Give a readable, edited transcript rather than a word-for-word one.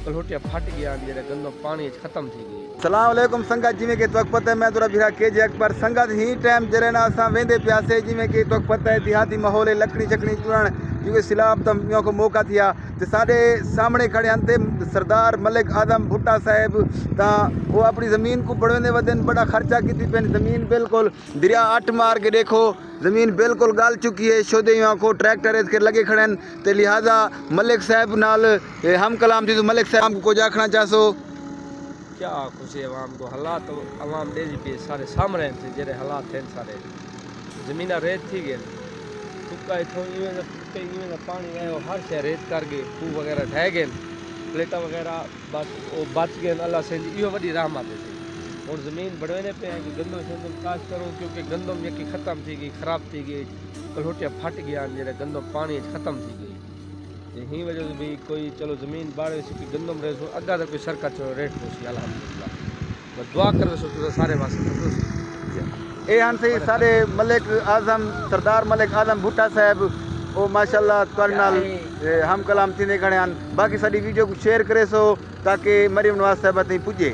कलहोटिया फट गया जेरे गंदम पानी खत्म थी गई। सलाम अलैकुम संगत, जिमें कि तुक पता है मैं तुरा भिरा केजे अकबर संगत ही टाइम जरे ना असां वेंदे प्यासे जिमें कि तुक पता है देहाती माहौल है लकड़ी चकड़ी चुरण क्योंकि सिलाब तमियों को मौका थिया ते साडे सामने खड़े हंते सरदार मलिक आदम भुट्टा साहब ता वो अपनी ज़मीन को बढ़वेंदे वदन बड़ा खर्चा की पेन ज़मीन बिल्कुल दरिया 8 मार के देखो ज़मीन बिल्कुल गाल चुकी है शोदे यहाँ को ट्रैक्टर इसके लगे खड़े हैं ते लिहाजा मलिक साहब नाल हम कलाम थी तो मलिक साहब को जाखना चाहसो क्या खुशी अवाम को हालात अवाम दे पे सारे सामने थे जेरे हालात थे सारे ज़मीन रेत थी गए तुक्का इथों इवें पानी आयो हर शे रेत कर गए खूह वगैरह ढह गए प्लेटा वगैरह बस वो बच गए अल्लाह से इहो वडी रहमत थी। और ज़मीन बढ़वेने पे हैं कि गंदम शंदम काश करूँ क्योंकि गंदम यकी ख़त्म थी गई ख़राब थी गई कलहोटिया फट गया जेरे गंदम पानी ख़त्म थी गई यही वजह से भी कोई चलो ज़मीन बाढ़ सी गंदम रहे सो अगा तो कोई सरकार चलो रेट पोसी अल्हम्दुलिल्लाह मैं दुआ कर सो तो सारे वास्ते ए हन से सारे मलिक आजम सरदार मलिक आदम भुट्टा साहब ओ माशाल्लाह करनाल हम कलाम थी खड़े हैं बाकी साड़ी वीडियो को शेयर करे सो ताकि मरीम नवाज साहब ताईं पुजे।